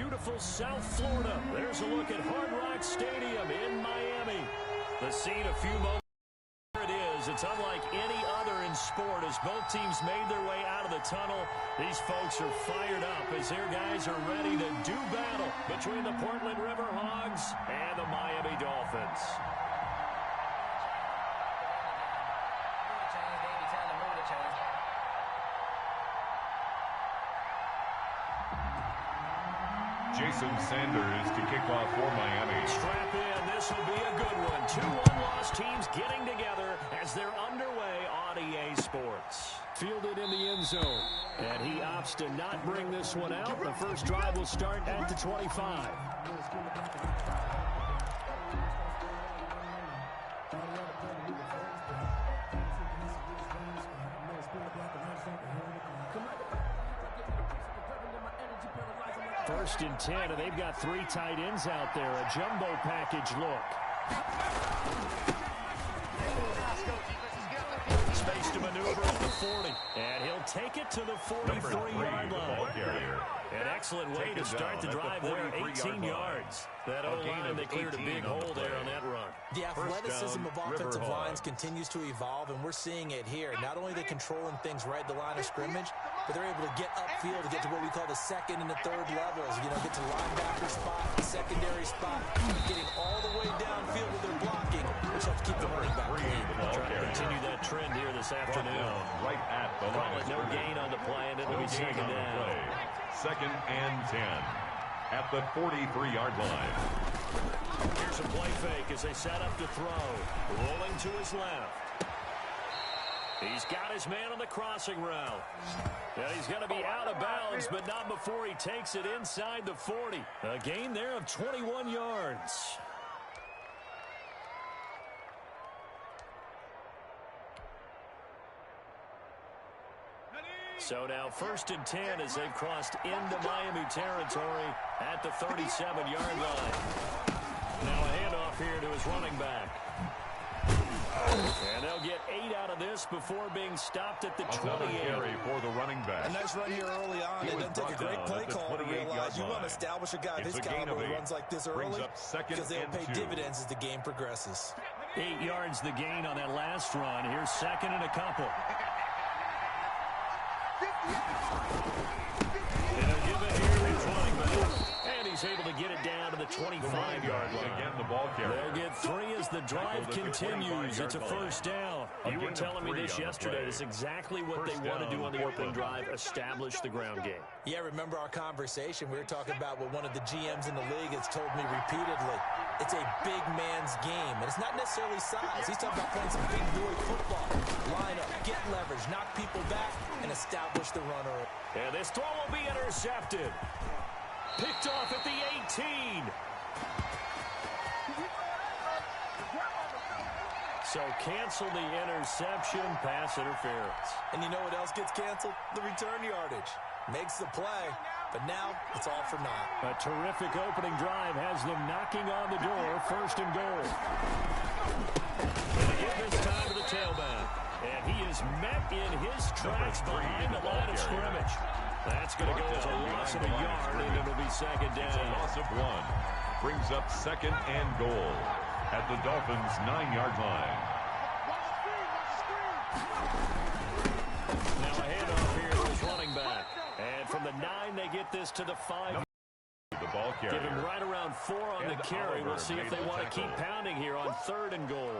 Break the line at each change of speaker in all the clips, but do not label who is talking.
beautiful South Florida. There's a look at Hard Rock Stadium in Miami. The scene a few moments. It is. It's unlike any other in sport as both teams made their way out of the tunnel. These folks are fired up as their guys are ready to do battle between the Portland River Hogs and the Miami Dolphins.
Jason Sanders to kick off for Miami.
Strap in. This will be a good one. Two one-loss teams getting together as they're underway on EA Sports. Fielded in the end zone. And he opts to not bring this one out. The first drive will start at the 25. First and 10, and they've got three tight ends out there. A jumbo package look. Space to maneuver at the 40. And he'll take it to the 43-yard line. An excellent way to start the drive there, 18 yards. That O-line, they cleared a big hole there on that run.
The athleticism of offensive lines continues to evolve, and we're seeing it here. Not only are they controlling things right at the line of scrimmage, but they're able to get upfield to get to what we call the second and the third levels. You know, get to linebacker spot, secondary spot, getting all the way downfield with their blocking, which helps keep the running back clean.
Trying to continue that trend here this afternoon.
Right at the line.
No gain on the play, and it'll be second down.
Second and 10 at the 43-yard line.
Here's a play fake as they set up to throw. Rolling to his left. He's got his man on the crossing route. And he's going to be out of bounds, but not before he takes it inside the 40. A gain there of 21 yards. So now first and 10 as they've crossed into Miami territory at the 37-yard line. Now a handoff here to his running back. And they'll get 8 out of this before being stopped at the 28.
Carry for the running back.
A nice run here early on. It doesn't take a great play call to realize you want to establish a guy of his caliber who runs like this early because they'll pay dividends as the game progresses.
8 yards the gain on that last run. Here's second and a couple. And they'll give it here to his running back. And he's able to get it down to the 25-yard line.
Again, the ball carrier.
They'll get 3 as the drive continues. It's a first down. You were telling me this yesterday. It's exactly what they want to do on the opening drive, establish the ground game.
Yeah, remember our conversation? We were talking about what one of the GMs in the league has told me repeatedly. It's a big man's game, and it's not necessarily size. He's talking about playing some big boy football. Line up, get leverage, knock people back, and establish the runner.
And this throw will be intercepted. Picked off at the 18. So cancel the interception, pass interference.
And you know what else gets canceled? The return yardage. Makes the play, but now it's all for naught.
A terrific opening drive has them knocking on the door, first and goal. And they give this time to the tailback. And he is met in his tracks behind the line of scrimmage. That's going to go as a loss of a yard, and it'll be second down.
It's a loss of 1. Brings up second and goal at the Dolphins' 9-yard line.
Now a handoff here to his running back. And from the 9, they get this to the 5.
The ball carrier.
Give him right around 4 on the carry. We'll see if they want to keep pounding here on third and goal.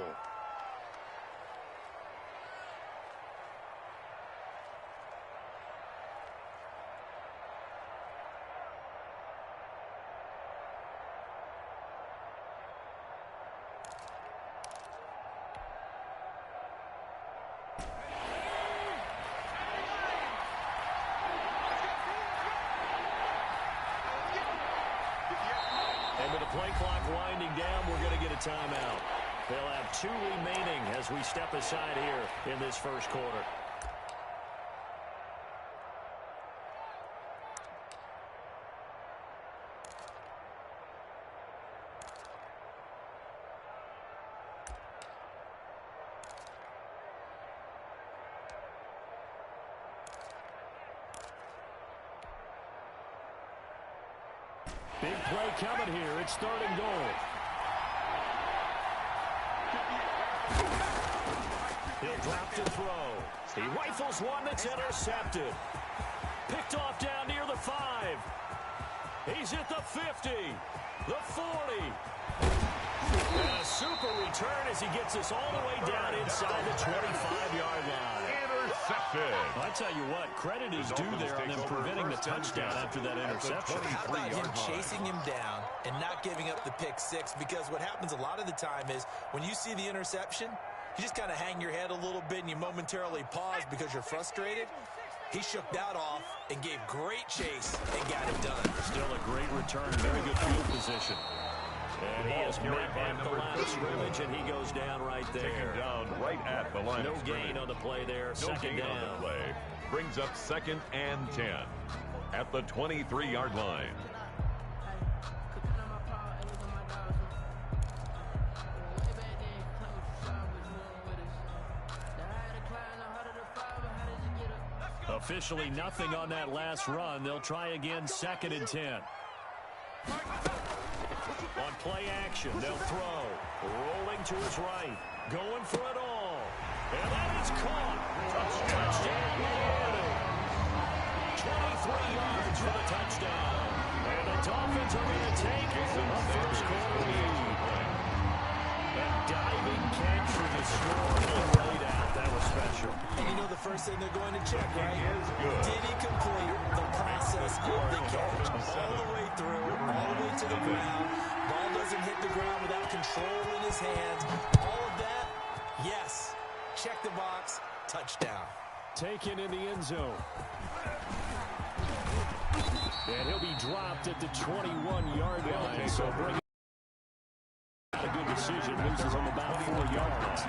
And with the play clock winding down, we're going to get a timeout. They'll have 2 remaining as we step aside here in this first quarter. Big play coming here. It's 3rd and goal. He'll drop to throw. He rifles one that's intercepted. Picked off down near the 5. He's at the 50, the 40. And a super return as he gets us all the way down inside the 25-yard line.
Intercepted.
I tell you what, credit is due there on them preventing the touchdown after that interception.
How about him chasing him down and not giving up the pick 6? Because what happens a lot of the time is when you see the interception, you just kind of hang your head a little bit and you momentarily pause because you're frustrated. He shook that off and gave great chase and got it done.
Still a great return, very good field position. And he is met at the line of scrimmage, and he goes down right there.
Taken down right at the line of scrimmage.
No gain on the play there. Second down.
On the play. Brings up 2nd and 10 at the 23-yard line.
Officially nothing on that last run. They'll try again, 2nd and 10. On play action, they'll throw. Rolling to his right. Going for it all. And that is caught. Touchdown, Miami. 23 yards for the touchdown. And the Dolphins are going to take a first-quarter lead. A diving catch for the score. Laid out. That was special.
And you know the first thing they're going to check, right? Did he complete the process of the catch? All the way through, all the way to the ground. Ball doesn't hit the ground without control in his hands. All of that, yes. Check the box, touchdown.
Taken in the end zone. And he'll be dropped at the 21-yard line. So bring a good decision. Loses him about 4 yards.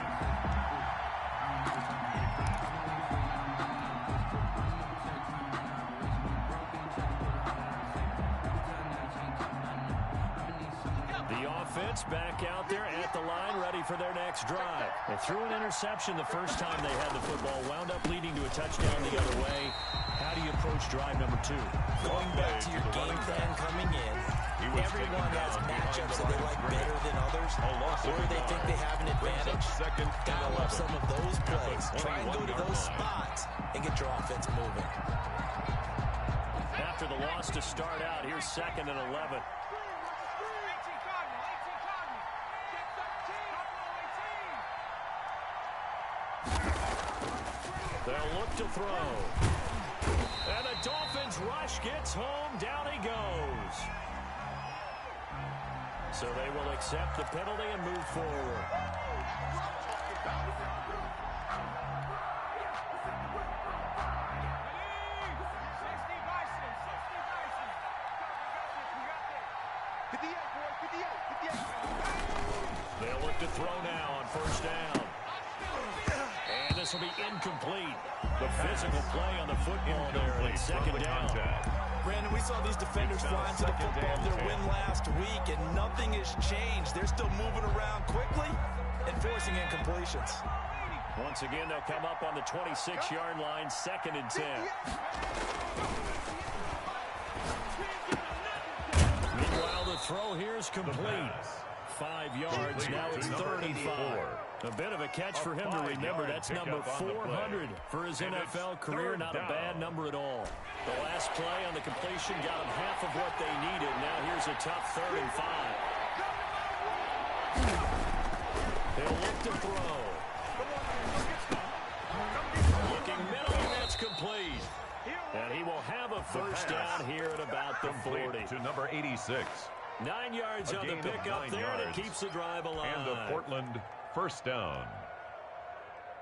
Back out there at the line, ready for their next drive. They threw an interception the first time they had the football, wound up leading to a touchdown the other way. How do you approach drive number 2?
Going back to your game plan coming in, everyone has matchups that they like better than others, or they think they have an advantage. Dial up some of those plays. Try and go to those spots and get your offense moving.
After the loss to start out, here's 2nd and 11. They'll look to throw. And the Dolphins rush gets home. Down he goes. So they will accept the penalty and move forward. They'll look to throw now on 1st down. And this will be incomplete. The physical play on the football there, and it's 2nd down.
Brandon, we saw these defenders flying to the football in their win last week, and nothing has changed. They're still moving around quickly and forcing incompletions.
Once again, they'll come up on the 26-yard line, 2nd and 10. Meanwhile, the throw here is complete. 5 yards, now it's 3rd and 5. A bit of a catch for him to remember. That's number 400 for his NFL career. Not a bad number at all. The last play on the completion got him half of what they needed. Now here's a tough 3rd and 5. They'll look to throw. Looking middle, and that's complete. And he will have a first down here at about the 40.
To number 86.
9 yards on the pickup there, and it keeps the drive alive.
And the Portland first down.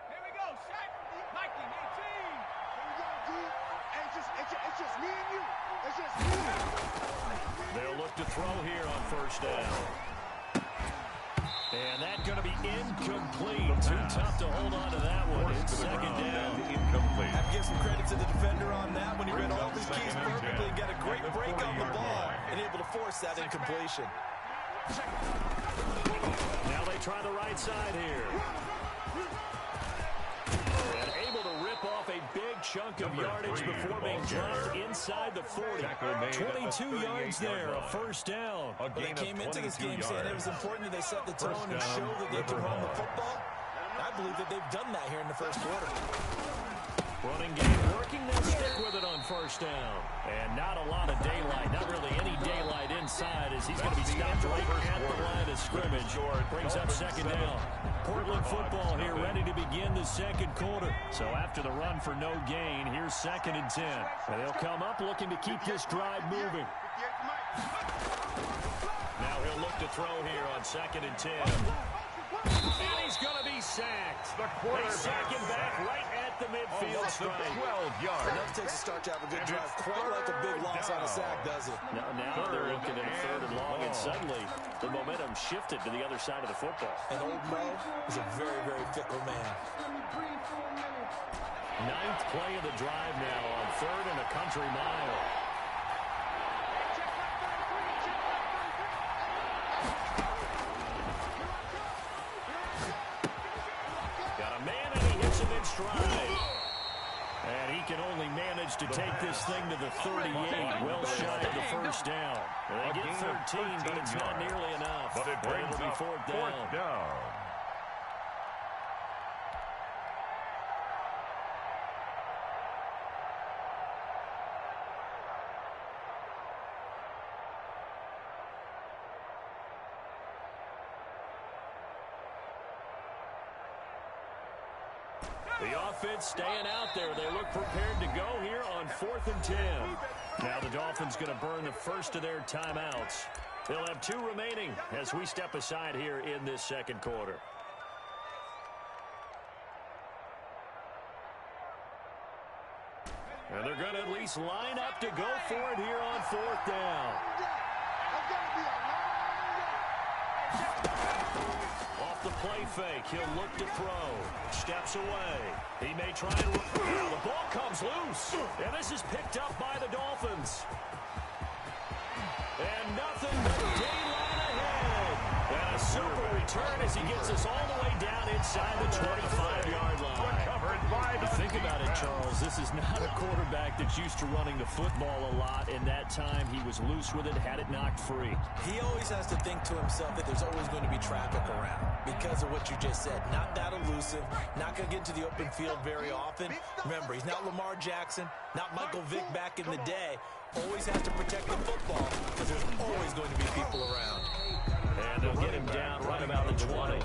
Here we go, Shaq. Mikey, 18. Here we go, dude. It's just me and you. It's just me.
They'll look to throw here on 1st down. And that's going to be incomplete. Too tough to hold on to that one. It's 2nd down.
Incomplete.
I have to give some credit to the defender on that when he read all his keys perfectly, got a great break on the ball, and able to force that incompletion.
Now they try the right side here. And able to rip off a big chunk of yardage before being dropped inside the 40. 22 yards there, a first down.
But they came into this game saying it was important that they set the tone and show that they can run the football. I believe that they've done that here in the first quarter.
Running game working, they'll stick with it on first down. And not a lot of daylight, not really any daylight inside as he's going to be stopped right at the line of scrimmage. Brings up second down. Portland football here ready to begin the second quarter. So after the run for no gain, here's 2nd and 10. And they'll come up looking to keep this drive moving. Now he'll look to throw here on 2nd and 10. And he's going to be sacked. They sack him back right at the midfield stripe.
12 yards.
Enough takes to start to have a good drive. Quite like a big loss on a sack, does it?
Now they're looking at 3rd and long, and suddenly the momentum shifted to the other side of the football.
And old Mo is a very, very fickle man.
9th play of the drive now on 3rd and a country mile. Stride. And he can only manage to take this thing to the 38, well shy of the first down. They get 13, but it's not nearly enough.
But it brings
it'll be
up
4th down. The offense staying out there. They look prepared to go here on 4th and 10. Now the Dolphins going to burn the first of their timeouts. They'll have 2 remaining as we step aside here in this second quarter. And they're going to at least line up to go for it here on 4th down. Off the play fake, he'll look to throw. Steps away. He may try and look. Now the ball comes loose. And this is picked up by the Dolphins. And nothing but daylight ahead. And a super return as he gets us all the way down inside the 25-yard line. Think about it, Charles. This is not a quarterback that's used to running the football a lot. In that time, he was loose with it, had it knocked free.
He always has to think to himself that there's always going to be traffic around because of what you just said. Not that elusive, not going to get into the open field very often. Remember, he's not Lamar Jackson, not Michael Vick back in the day. Always has to protect the football because there's always going to be people around.
And they'll get him down right about the 20.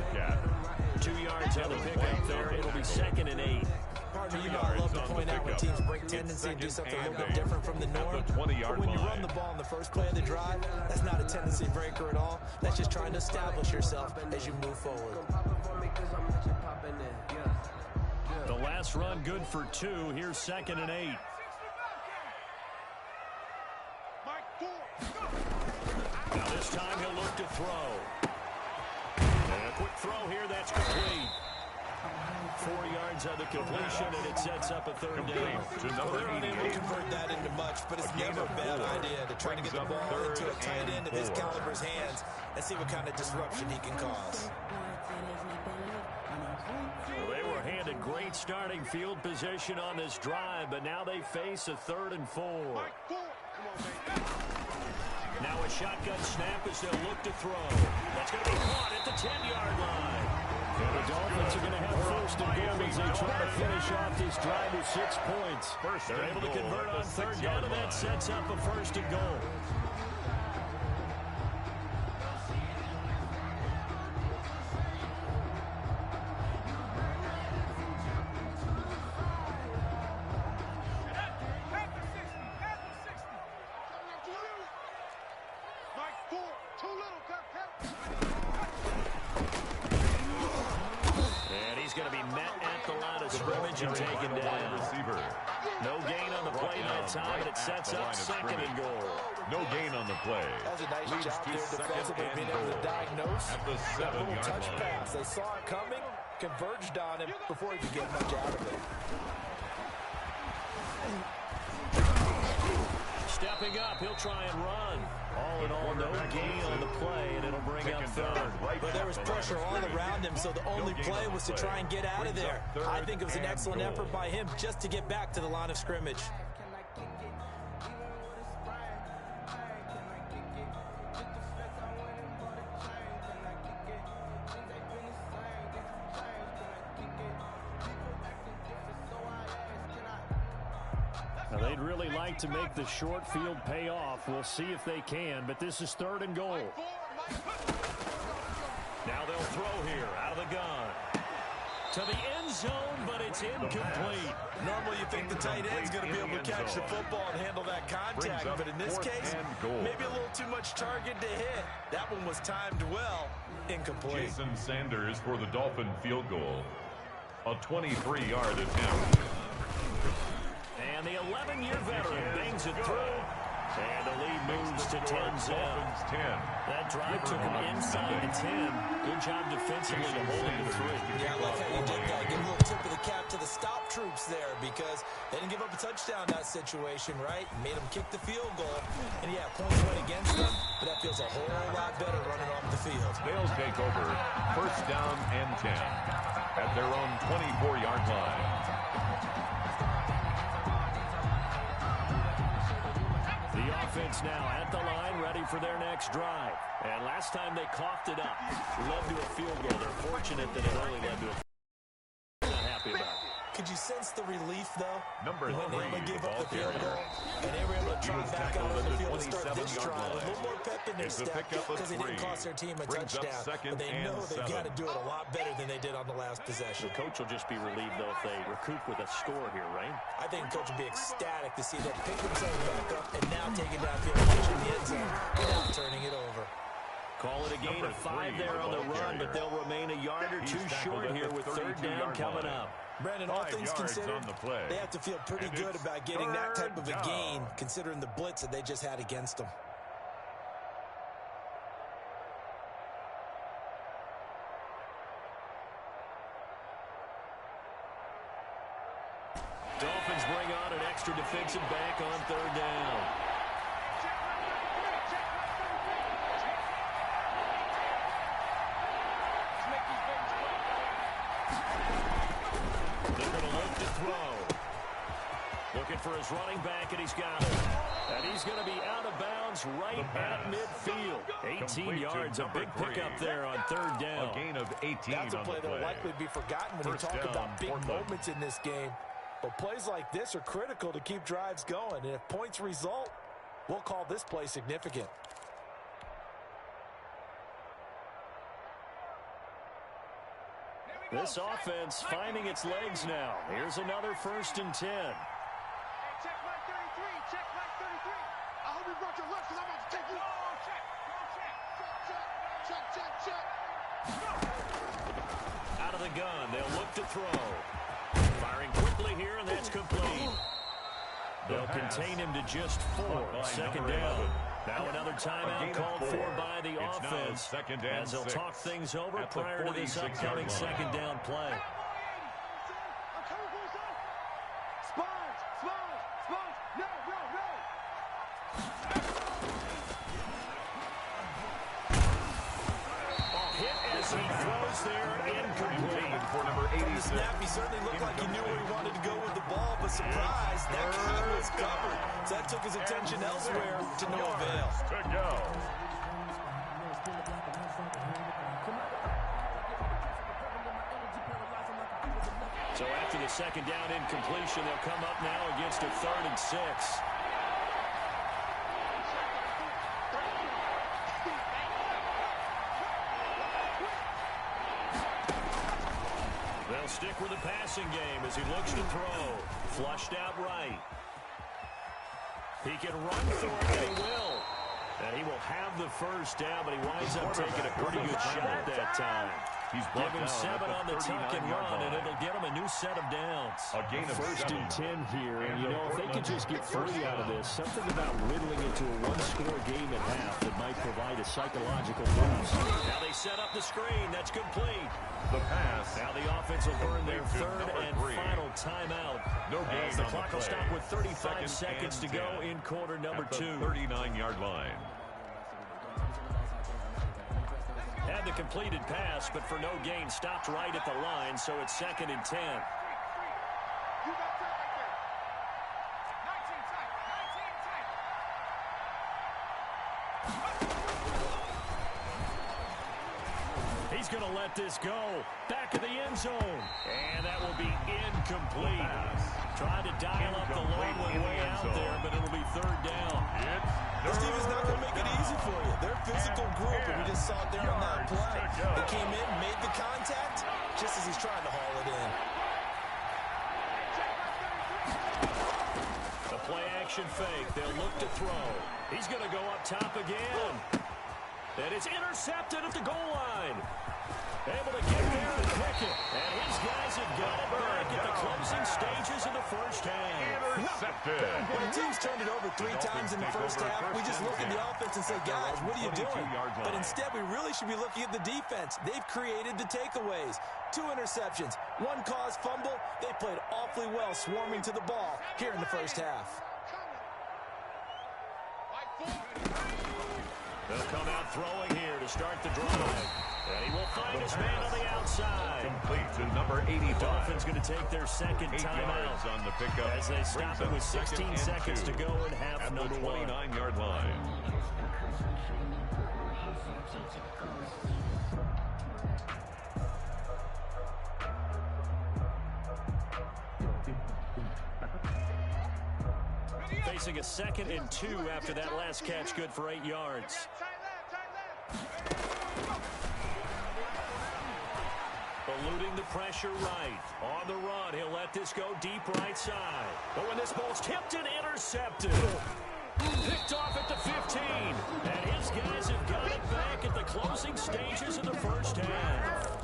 2 yards on the pickup there. It'll be 2nd and 8.
Partner, you know I love to point out when teams break tendency and do something a little bit different from the norm. But when you run the ball in the first play of the drive, that's not a tendency breaker at all. That's just trying to establish yourself as you move forward.
The last run good for 2. Here's 2nd and 8. Now this time he'll look to throw. And a quick throw here, that's complete. 4 yards on the completion, and it sets up a 3rd down.
They're unable to convert that into much, but it's never a bad idea to try to get the ball into a tight end of his caliber's hands and see what kind of disruption he can cause.
Well, they were handed great starting field position on this drive, but now they face a 3rd and 4. Now a shotgun snap as they'll look to throw. That's going to be caught at the 10-yard line. And the Dolphins are going to have 1st and goal as they try to finish off this drive with 6 points. They're able to convert on 3rd down, and that sets up a 1st and goal. And taken down. No gain on the play that time, but it sets up 2nd and goal.
No gain on the play.
That was a nice job there defensively, being able to diagnose that little touch pass. They saw it coming, converged on him before he could get much out of it.
Stepping up, he'll try and run. All in all, no gain on the play, and it'll bring up third.
But there was pressure all around him, so the only play was to try and get out of there. I think it was an excellent effort by him just to get back to the line of scrimmage.
Now, they'd really like to make the short field pay off. We'll see if they can, but this is 3rd and goal. Now they'll throw here out of the gun. To the end zone, but it's incomplete.
Normally you think the tight end's going to be able to catch the football and handle that contact, but in this case, maybe a little too much target to hit. That one was timed well. Incomplete.
Jason Sanders for the Dolphin field goal. A 23-yard attempt.
And the 11-year veteran bangs it through. And the lead moves to 10-0. That drive took him inside the 10. Good job defensively to hold him to 3.
Yeah, I like how you did that. Give a little tip of the cap to the stop troops there because they didn't give up a touchdown in that situation, right? Made them kick the field goal. And, yeah, points went against them, but that feels a whole lot better running off the field.
They'll take over 1st down and 10 at their own 24-yard line.
The offense now at the line, ready for their next drive. And last time they coughed it up. Led to a field goal. They're fortunate that it only led to a field goal. Not happy about it.
Could you sense the relief, though?
Number 3,
when they gave up the field goal, and they were able to trot back out on the field to start this drive. A little more pep in their step because they didn't cost their team a touchdown. But they know they've got to do it a lot better than they did on the last possession.
The coach will just be relieved, though, if they recoup with a score here, right?
I think the coach will be ecstatic to see them pick themselves back up and now take it downfield, pushing the end zone, without turning it over.
Call it a gain of 5 there on the run, but they'll remain a yard or two short here with 3rd down coming up.
Brandon, all things considered, they have to feel pretty good about getting that type of a gain, considering the blitz that they just had against them.
Dolphins bring on an extra defensive back on 3rd down. Looking for his running back, and he's got it. And he's going to be out of bounds right at midfield. 18 yards, a big pickup there on 3rd down.
A gain of 18
That's a
on
play
the play.
that'll likely be forgotten when you talk about big moments in this game. But plays like this are critical to keep drives going. And if points result, we'll call this play significant.
This offense finding its legs now. Here's another 1st and 10.
Check my 33. Check my 33. I hope you brought your lunch because I'm about to take you. Check.
Out of the gun, they'll look to throw. Firing quickly here, and that's complete. They'll contain him to just 4. 2nd down. Now another timeout called for by the offense as they'll talk things over prior to this upcoming 2nd down play. He throws there, incomplete.
For number 86.
From the snap, he certainly looked like he knew where he wanted to go with the ball, but surprise, that guy was covered. So that took his attention elsewhere to no avail.
To go.
So after the 2nd down incompletion, they'll come up now against a 3rd and 6. They'll stick with the passing game as he looks to throw. Flushed out right. He can run for it, and he will. And he will have the 1st down, but he winds up taking a pretty good shot that time. Give him 7 on the tuck and run, and it'll get him a new set of downs.
A gain of
1st and 10 here. And, you know, if they could just get 3 out of this, something about whittling it to a 1-score game at half that might provide a psychological boost. Now they set up the screen. That's complete.
The pass.
Now the offense will burn their 3rd and final timeout.
No gain
as the
on
clock
the
will
play.
stop with 35
2nd
seconds to
and
go
10
in quarter number
at the
2.
39-yard line.
had the completed pass, but for no gain, stopped right at the line, so it's 2nd and 10.
You got time right there. 19 tight. 19 tight.
He's going to let this go. Back of the end zone. And that will be incomplete. Trying to dial up the long one way out there, but it'll be 3rd down.
This team is not going to make it easy for you. They're a physical group, and we just saw it there on that play. They came in, made the contact, just as he's trying to haul it in.
The play-action fake. They'll look to throw. He's going to go up top again. And it's intercepted at the goal line. Able to get there and pick it. And his guys have got it back at the closing stages of the first half.
Intercepted.
When the team's turned it over 3 times in the first half, we just look at the offense and say, guys, what are you doing? But instead, we really should be looking at the defense. They've created the takeaways. 2 interceptions, 1 caused fumble. They played awfully well swarming to the ball here in the first half.
They'll come out throwing here to start the drive. And he will find his man on the outside.
Complete to number 85.
Dolphins going to take their 2nd timeout
on the pickup
as they stop it with 16 seconds to go in half
at
number
the
1.
29-yard line.
Facing a 2nd and 2 after that last catch, good for 8 yards. Eluding the pressure right. On the run, he'll let this go deep right side. But when this ball's tipped and intercepted. Picked off at the 15. And his guys have got it back at the closing stages of the first half.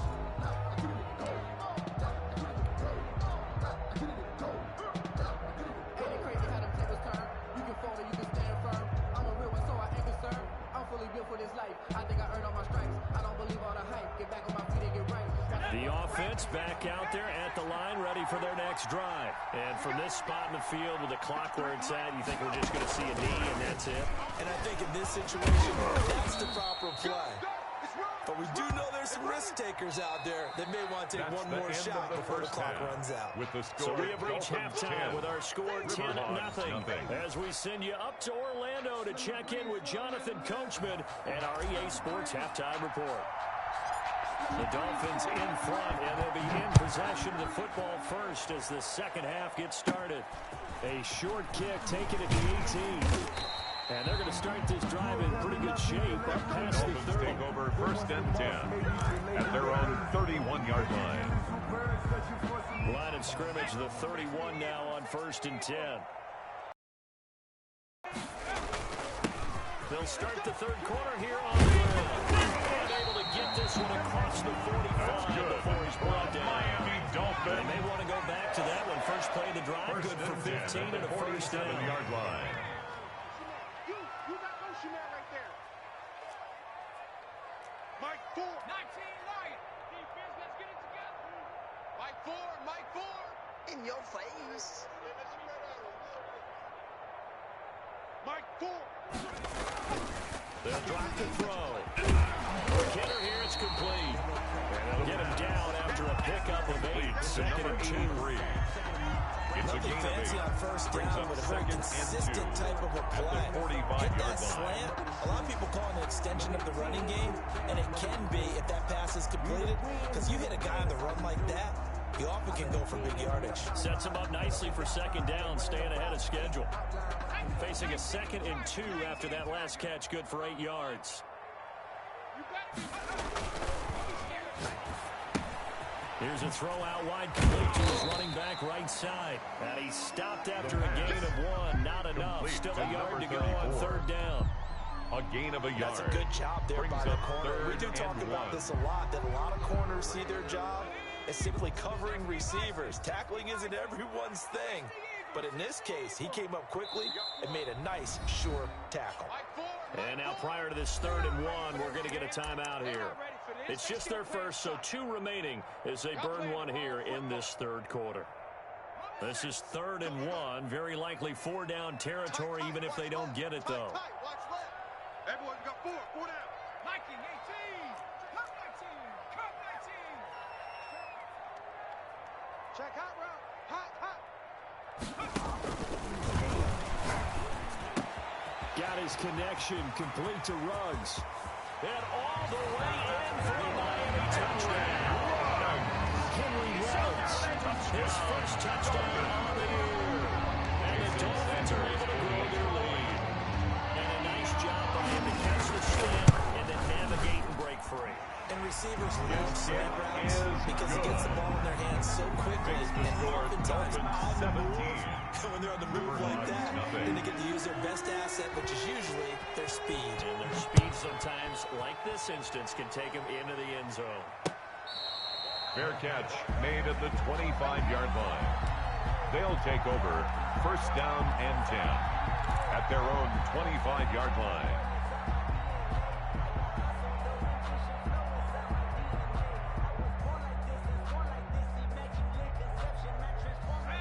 The offense back out there at the line, ready for their next drive. And from this spot in the field with the clock where it's at, you think we're just going to see a knee and that's it?
And I think in this situation, that's the proper play. But we do know there's some risk takers out there that may want to take one more shot before the clock runs out.
With the score,
so we have reached halftime with our score 10-0 as we send you up to Orlando to check in with Jonathan Coachman and our EA Sports Halftime Report. The Dolphins in front, and they'll be in possession of the football first as the second half gets started. A short kick taken at the 18. And they're going to start this drive in pretty good shape up past the 30.
Take over 1st and 10 at their own 31-yard line.
Line of scrimmage, the 31 now on 1st and 10. They'll start the 3rd quarter here on the ground. And able to get this one across the 45 before he's brought down.
Miami Dolphins.
They may want to go back to that one. First play of the drive, good for 15 and a 47-yard
line.
You got motion man right there. Mike 4. 19 Lion. Defense, let's get it together. Mike 4.
In your face.
Mike 4.
They'll drop the throw. Kenner here, it's complete. And they'll get him down after a pickup of 8. 2nd and 2.
Nothing fancy on 1st down, but a very consistent type of a play. Get that slant. A lot of people call it an extension of the running game, and it can be if that pass is completed, because you hit a guy on the run like that, he often can go for big yardage.
Sets him up nicely for 2nd down, staying ahead of schedule. Facing a 2nd and 2 after that last catch, good for 8 yards. Here's a throw out wide, complete to his running back right side. And he stopped after a gain of 1. Not enough. Still a yard to go on 3rd down.
A gain of a yard.
That's a good job there by the corner. We do talk about this a lot, that a lot of corners see their job as simply covering receivers. Tackling isn't everyone's thing. But in this case, he came up quickly and made a nice, sure tackle.
And now prior to this 3rd and 1, we're going to get a timeout here. It's just their first, so 2 remaining as they burn 1 here in this 3rd quarter. This is 3rd and 1, very likely 4-down territory, even if they don't get it, though.
Everyone's got 4 down. Mikey, 18. Check hot route. Hot, hot.
Got his connection complete to Ruggs. And all the way in for a Miami touchdown. Henry Ruggs, his first touchdown on the year. And the Dolphins are able to grow their lead. And a nice job by him to catch the snap and then navigate and break free.
And receivers love slant routes because it gets the ball in their hands so quickly and oftentimes on the move. When they're on the move like that, then they get to use their best asset, which is usually their speed.
And their speed sometimes, like this instance, can take them into the end zone.
Fair catch made at the 25-yard line. They'll take over first down and 10 at their own 25-yard line.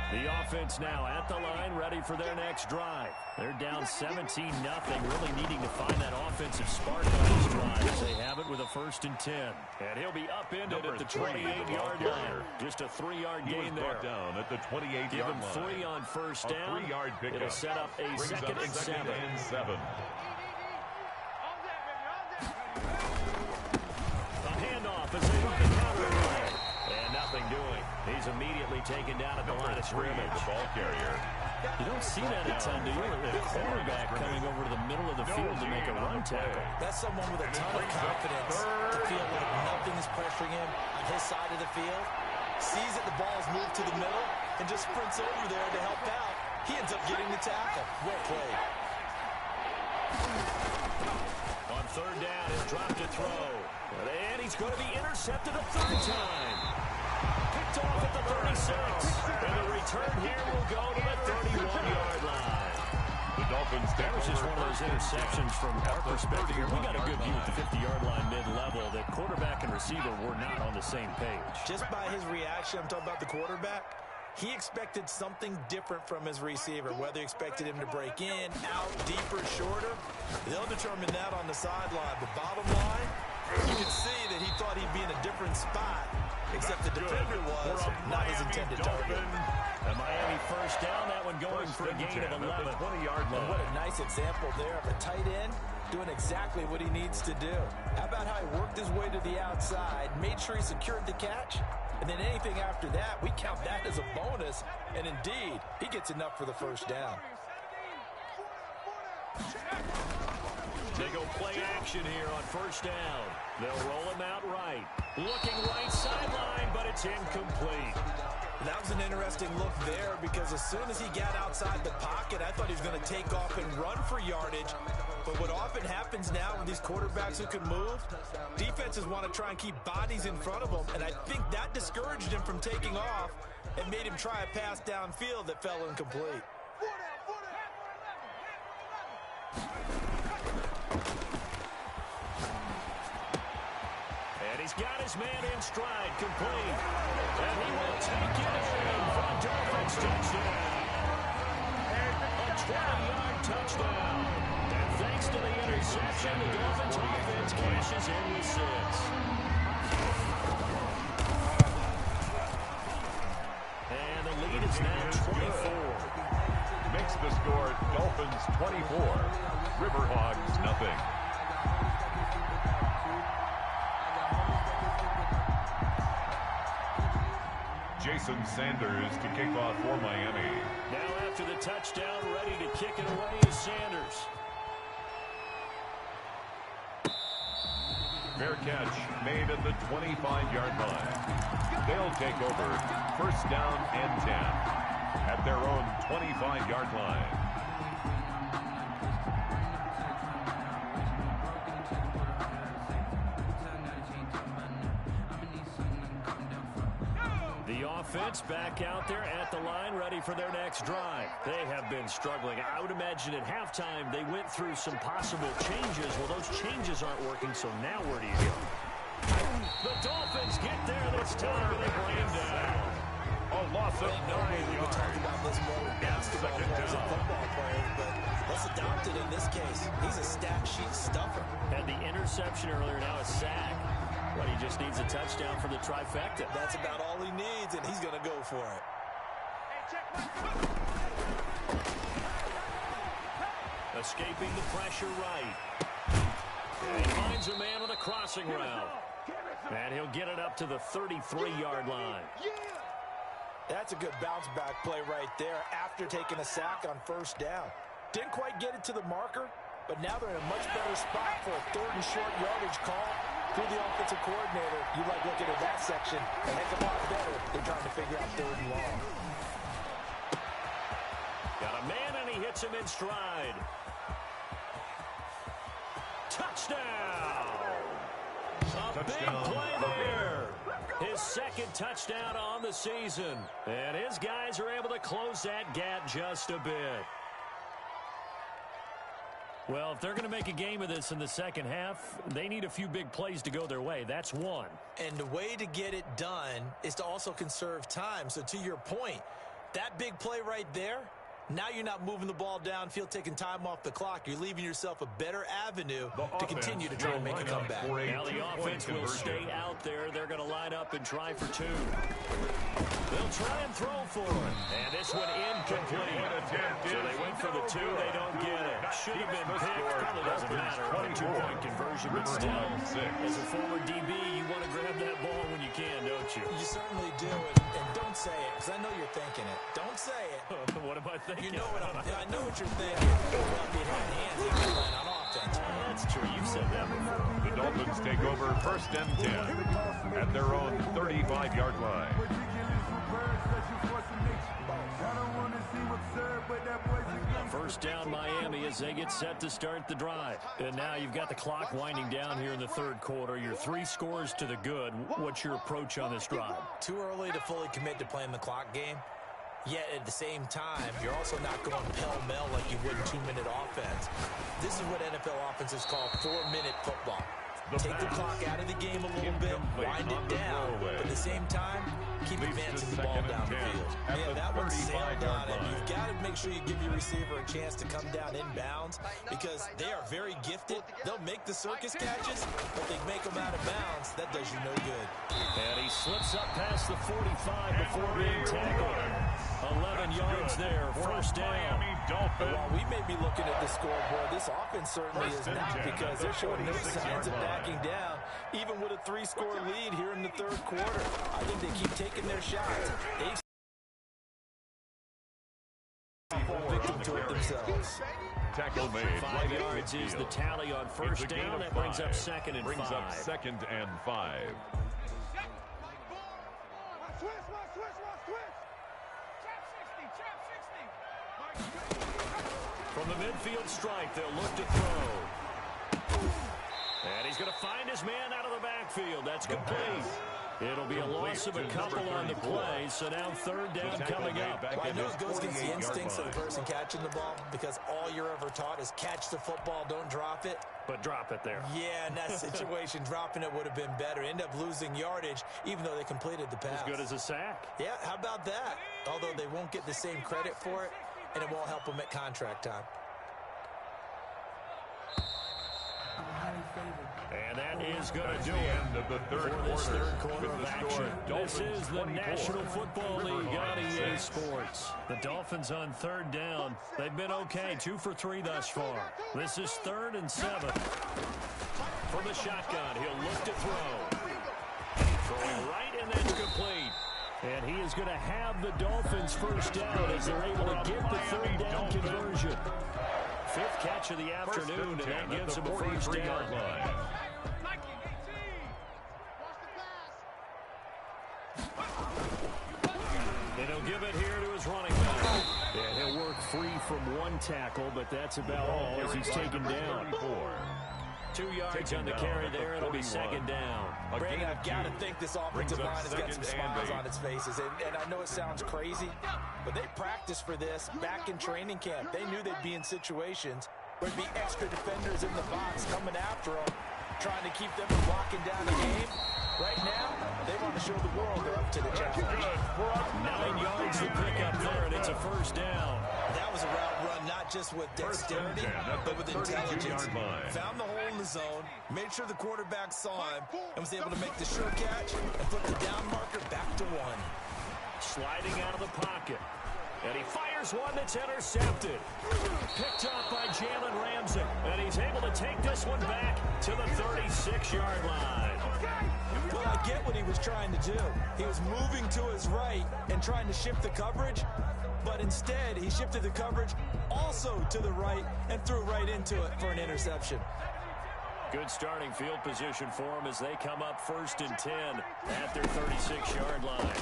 The offense now at the line, ready for their next drive. They're down 17-0, really needing to find that offensive spark on this drive. They have it with a 1st and 10. And he'll be upended at the 28-yard line. Just a 3-yard gain there.
Down at the 28-yard line.
Give him 3 on first down.
3-yard pickup.
It'll set up a second and 7. A handoff as they look to counter play. And nothing doing. He's immediately taken down at the line of scrimmage.
The ball carrier.
You don't see that a ton, do you? A quarterback coming over to the middle of the field to make a run tackle.
That's someone with a ton of confidence to feel like nothing is pressuring him on his side of the field. Sees that the ball's moved to the middle and just sprints over there to help out. He ends up getting the tackle. Well played.
On third down, he'll drop to throw. And he's going to be intercepted a 3rd time. Picked off at the 36. And the return here will go to the 31-yard line.
The Dolphins
that was just one of those interceptions from our perspective here. We got a good view at the 50-yard line mid-level that quarterback and receiver were not on the same page.
Just by his reaction, I'm talking about the quarterback, he expected something different from his receiver, whether he expected him to break in, out, deeper, shorter. They'll determine that on the sideline. But bottom line, you can see that he thought he'd be in a different spot, except the defender was not his intended target.
The Miami first down, that one going for a gain of 11.
20-yard line.
What a nice example there of a tight end doing exactly what he needs to do. How about how he worked his way to the outside, made sure he secured the catch, and then anything after that, we count that as a bonus. And indeed, he gets enough for the first down.
They go play action here on first down. They'll roll him out right. Looking right sideline, but it's incomplete.
That was an interesting look there because as soon as he got outside the pocket, I thought he was going to take off and run for yardage. But what often happens now with these quarterbacks who can move, defenses want to try and keep bodies in front of them, and I think that discouraged him from taking off and made him try a pass downfield that fell incomplete.
And he's got his man in stride, complete. And he will take it in for a Dolphins touchdown. A 20-yard touchdown. And thanks to the interception, the Dolphins offense cashes in with 6. And the lead is now 24.
Makes the score Dolphins 24, Riverhogs nothing. Jason Sanders to kick off for Miami.
Now after the touchdown, ready to kick it away is Sanders.
Fair catch made at the 25-yard line. They'll take over first down and 10 at their own 25-yard line.
The offense back out there at the line, ready for their next drive. They have been struggling. I would imagine at halftime they went through some possible changes. Well, those changes aren't working, so now where do you go? The Dolphins get there this time, and they bring him down.
A loss of 9
We
yards.
talked about this more with basketball players and football players, but let's adopt it in this case. He's a stat sheet stuffer.
Had the interception earlier, now a sack. But he just needs a touchdown for the trifecta.
That's about all he needs, and he's going to go for it.
Escaping the pressure right. And he finds a man on the crossing route. And he'll get it up to the 33-yard line.
That's a good bounce-back play right there after taking a sack on first down. Didn't quite get it to the marker, but now they're in a much better spot for a third and short yardage call. Through the offensive coordinator, you like looking at that section a heck of a lot better than trying to figure out third and long.
Got a man, and he hits him in stride. Touchdown! A big play there. His second touchdown on the season. And his guys are able to close that gap just a bit. Well, if they're going to make a game of this in the second half, they need a few big plays to go their way. That's one.
And the way to get it done is to also conserve time. So to your point, that big play right there, now you're not moving the ball downfield, taking time off the clock. You're leaving yourself a better avenue to continue to try and make a comeback.
Now the offense will stay out there. They're going to line up and try for two. They'll try and throw for it. And this one incomplete. So they went for the two. They don't get it. Should have been picked. Probably doesn't matter. A two-point conversion, but still, as a former DB, you want to grab that ball when you can, don't you?
You certainly do. And don't say it, because I know you're thinking it. Don't say it.
What am I thinking?
You know what I know what you're thinking. Well, you had hands in the line on offense.
That's true. You've said that before.
The Dolphins take over first and 10 at their own 35-yard line.
First down Miami as they get set to start the drive. And now you've got the clock winding down here in the third quarter. You're 3 scores to the good. What's your approach on this drive?
Too early to fully commit to playing the clock game. Yet at the same time, you're also not going pell-mell like you would in 2-minute offense. This is what NFL offenses call 4-minute football. Take the clock out of the game a little bit, wind it down, but at the same time, keep advancing the ball down the field. Yeah, that one sailed on it. You've got to make sure you give your receiver a chance to come down inbounds because they are very gifted. They'll make the circus catches, but they make them out of bounds. That does you no good.
And he slips up past the 45 before being tackled. 11 yards there, first down.
And while we may be looking at the scoreboard, this offense certainly is not because they're showing no signs of backing down, even with a 3-score lead here in the third quarter. I think they keep taking their shots. They fall victim to it themselves.
Tackle made.
5 yards is the tally on first down. That brings up second and 5.
Second and 5.
From the midfield strike, they'll look to throw. And he's going to find his man out of the backfield. That's complete. It'll be a loss of a couple on the play, so now third down coming up.
Well, I know it goes against the instincts of the person catching the ball because all you're ever taught is catch the football, don't drop it.
But drop it there.
Yeah, in that situation, dropping it would have been better. End up losing yardage, even though they completed the pass.
As good as a sack.
Yeah, how about that? Although they won't get the same credit for it, and it won't help them at contract time.
And that is going to do it for this third quarter of action. This is the National Football League on EA Sports. The Dolphins on third down. They've been okay, 2 for 3 thus far. This is 3rd and 7. From the shotgun, he'll look to throw. Throwing right, and that's complete. And he is going to have the Dolphins first down as they're able to get the third down conversion. 5th catch of the afternoon, and that gives him a first down. And he'll give it here to his running back. And he'll work free from 1 tackle, but that's about all as he's taken down. 2 yards on the carry there. It'll be second down.
Brandon, I've got to think this offensive line has got some smiles on its faces. And I know it sounds crazy, but they practiced for this back in training camp. They knew they'd be in situations where there'd be extra defenders in the box coming after them, trying to keep them from locking down the game. Right now, they want to show the world they're up to the challenge.
9 yards to pick up there, and it's a first down.
That was a route run not not just with dexterity, but with intelligence. Found the hole in the zone, made sure the quarterback saw him, and was able to make the sure catch and put the down marker back to 1.
Sliding out of the pocket. And he fires one that's intercepted. Picked up by Jalen Ramsey. And he's able to take this one back to the 36-yard line.
Well, I get what he was trying to do. He was moving to his right and trying to shift the coverage, but instead he shifted the coverage also to the right and threw right into it for an interception.
Good starting field position for him as they come up 1st and 10 at their 36-yard line.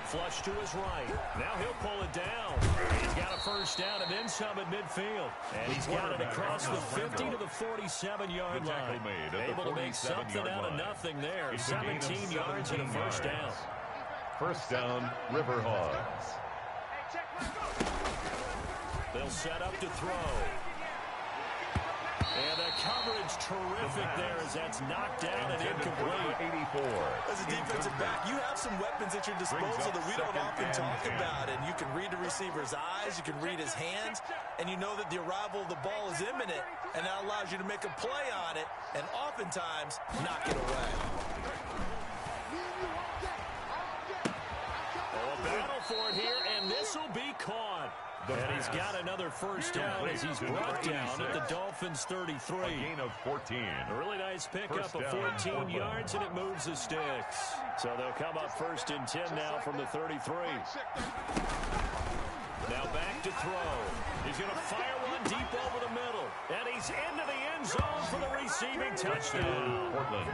Flush to his right. Now he'll pull it down. He's got a first down and then some at midfield. And he's got it across the 50 to the 47-yard line. Able to make something out of nothing there. 17 yards and a first down.
First down, Riverhawks.
They'll set up to throw. And the coverage terrific there as that's knocked down and incomplete.
84.
As a defensive back, you have some weapons at your disposal that we don't often talk about. And you can read the receiver's eyes, you can read his hands, and you know that the arrival of the ball is imminent, and that allows you to make a play on it and oftentimes knock it away.
Oh, a battle for it here, and this will be caught. And he's got another first down as he's brought down at the Dolphins' 33.
A gain of 14.
A really nice pickup of 14 yards, and it moves the sticks. So they'll come up 1st and 10 now from the 33. Now back to throw. He's going to fire one deep over the middle. And he's into the end zone for the receiving touchdown.
Portland.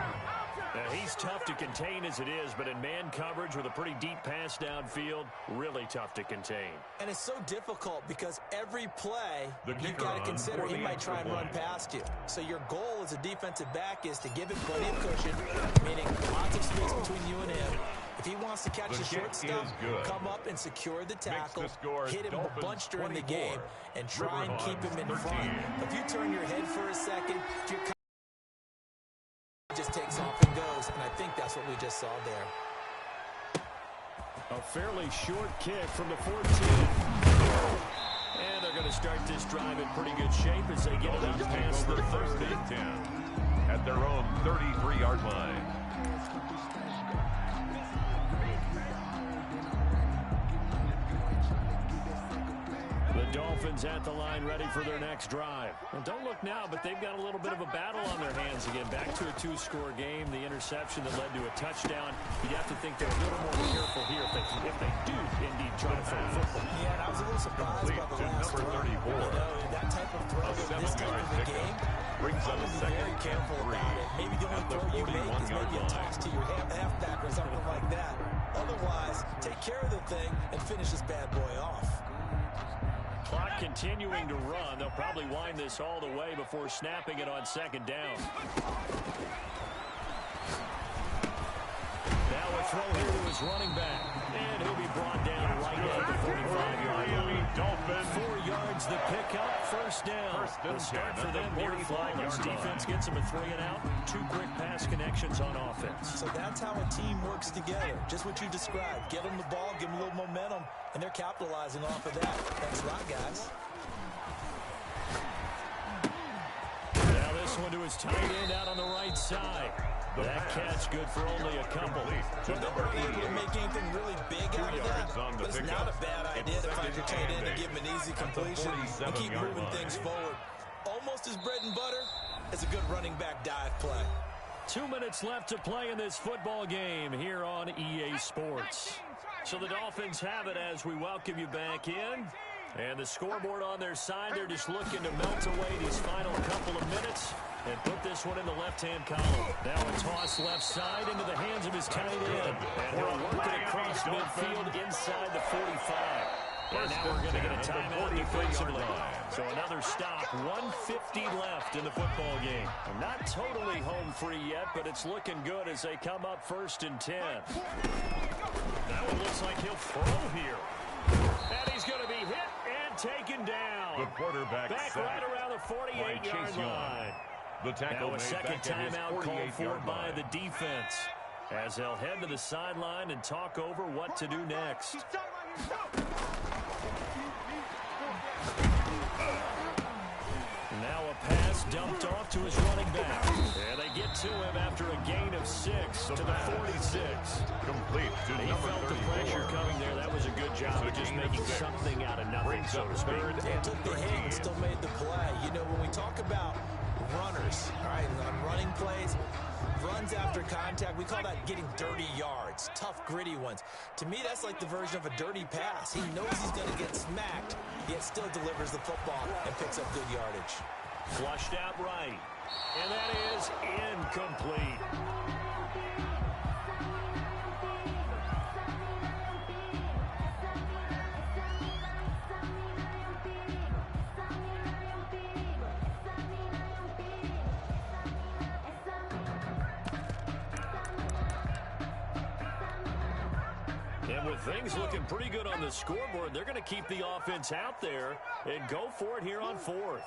Now, he's tough to contain as it is, but in man coverage with a pretty deep pass downfield, really tough to contain.
And it's so difficult because every play you've got to consider he might try and run past you. So your goal as a defensive back is to give him plenty of cushion, meaning lots of space between you and him. If he wants to catch the short stuff, come up and secure the tackle, hit him a bunch during the game, and try and keep him in front. If you turn your head for a second, your just takes off and goes, and I think that's what we just saw there.
A fairly short kick from the 14. And they're going to start this drive in pretty good shape as they get it up past the 30.
At their own 33-yard line.
The Dolphins at the line ready for their next drive. Well, don't look now, but they've got a little bit of a battle on their hands again. Back to a 2-score game. The interception that led to a touchdown. You'd have to think they're a little more careful here if they do indeed try to throw football.
Yeah, and I was a little surprised by the last throw.
34.
You know, that type of throw in this type of a game,
brings up a second
very careful about it. Maybe the only throw you make is maybe a toss to your halfback or something like that. Otherwise, take care of the thing and finish this bad boy off.
Clock continuing to run. They'll probably wind this all the way before snapping it on 2nd down. Now a throw here to his running back. And he'll be brought down right at the 45-yard line.
Dolphins.
4 yards the pickup. First down. The start for them near flawless. Defense gets them a 3-and-out. 2 quick pass connections on offense.
So that's how a team works together. Just what you described. Give them the ball, give them a little momentum, and they're capitalizing off of that. That's right, guys.
Now this one to his tight end out on the right side. That catch good for only a couple.
So they weren't able to make anything really big out of that, but it's not a bad idea to find your tight end and give him an easy completion and keep moving things forward. Almost as bread and butter as a good running back dive play.
2 minutes left to play in this football game here on EA Sports. So the Dolphins have it as we welcome you back in. And the scoreboard on their side, they're just looking to melt away these final couple of minutes and put this one in the left-hand column. Now a toss left side into the hands of his tight end. And he'll work it across midfield inside the 45. And now we're going to get a timeout defensively. So another stop, 1:50 left in the football game. Not totally home free yet, but it's looking good as they come up 1st and 10. That one looks like he'll throw here. And he's going to be hit and taken down.
The quarterback
back right around the 48-yard line.
The tackle
now a second timeout called for by the defense as they'll head to the sideline and talk over what to do next. to his running back. And they get to him after a gain of 6 to the 46.
Complete to
He
number
felt the
34.
pressure coming there. That was a good job of just making something out of nothing, so to speak.
Took the hit and still made the play. You know, when we talk about runners, all right, on running plays, runs after contact, we call that getting dirty yards, tough, gritty ones. To me, that's like the version of a dirty pass. He knows he's going to get smacked, yet still delivers the football and picks up good yardage.
Flushed out right. And that is incomplete. And with things looking pretty good on the scoreboard, they're going to keep the offense out there and go for it here on 4th.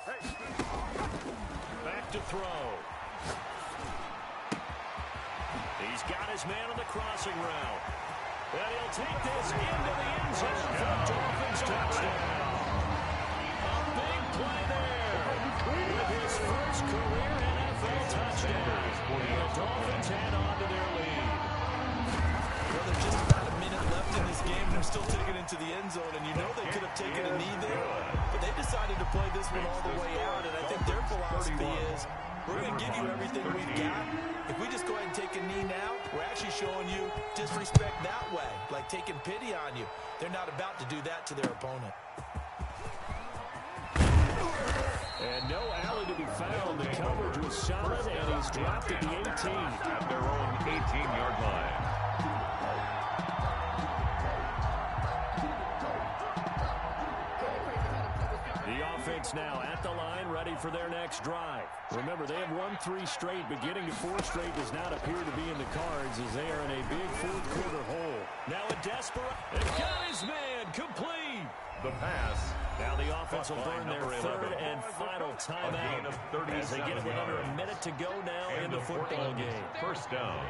Back to throw. He's got his man on the crossing route. And he'll take this into the end zone for a Dolphins touchdown. A big play there with his first career NFL touchdown. And the Dolphins head on to their lead.
Well, there's just about a minute left in this game. They're still taking it into the end zone, and you know they could have taken a knee there, but they decided to play this one all the way out, and I think their philosophy is, we're going to give you everything we've got. If we just go ahead and take a knee now, we're actually showing you disrespect that way, like taking pity on you. They're not about to do that to their opponent.
And no alley to be found. The coverage was solid, and he's dropped at the 18.
At their own 18-yard line.
The offense now at the line, ready for their next drive. Remember, they have won 3 straight, but getting to 4 straight does not appear to be in the cards as they are in a big fourth-quarter hole. Now a desperate, and got his man complete.
The pass.
Now the offense will burn their third and final timeout as they get it with under a minute to go now in the football game.
First down.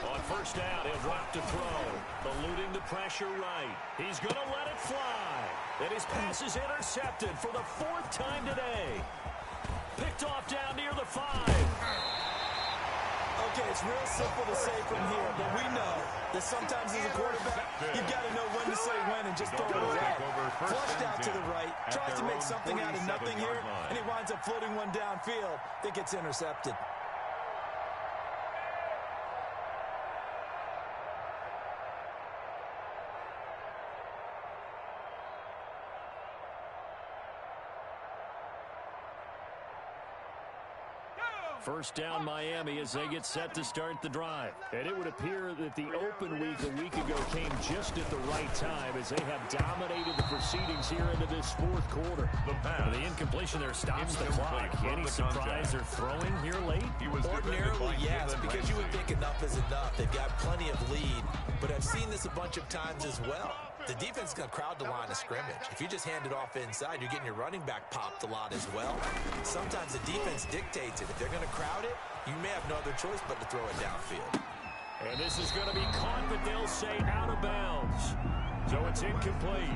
On first down, he'll drop to throw. Eluding the pressure right. He's going to let it fly. And his pass is intercepted for the 4th time today. Picked off down near the 5.
Okay, it's real simple to say from here, but we know that sometimes as a quarterback, you've got to know when to say when and just throw it away. Flushed out to the right, tries to make something out of nothing here, and he winds up floating one downfield that gets intercepted.
First down Miami as they get set to start the drive. And it would appear that the open week a week ago came just at the right time as they have dominated the proceedings here into this 4th quarter. The incompletion there stops the clock. Any surprise they're throwing here late?
Ordinarily, yes, because you would think enough is enough. They've got plenty of lead, but I've seen this a bunch of times as well. The defense is going to crowd the line of scrimmage. If you just hand it off inside, you're getting your running back popped a lot as well. Sometimes the defense dictates it. If they're going to crowd it, you may have no other choice but to throw it downfield.
And this is going to be caught, but they'll say out of bounds. So it's incomplete.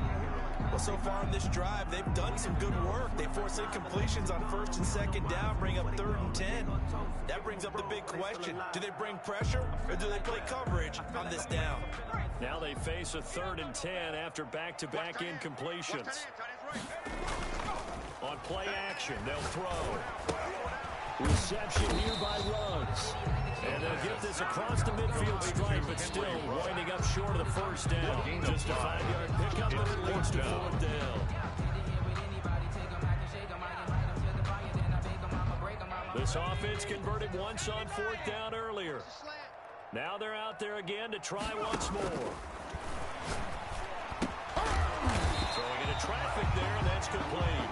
Well, so far in this drive, they've done some good work. They force incompletions on 1st and 2nd down, bring up 3rd and 10. That brings up the big question. Do they bring pressure, or do they play coverage on this down?
Now they face a 3rd and 10 after back-to-back incompletions. On play action, they'll throw. Reception here by Ruggs. And they'll get this across the midfield stripe, but still winding up short of the first down. Just a 5-yard pickup, but it leads to 4th down. This offense converted once on 4th down earlier. Now they're out there again to try once more. Throwing into traffic there, and that's complete.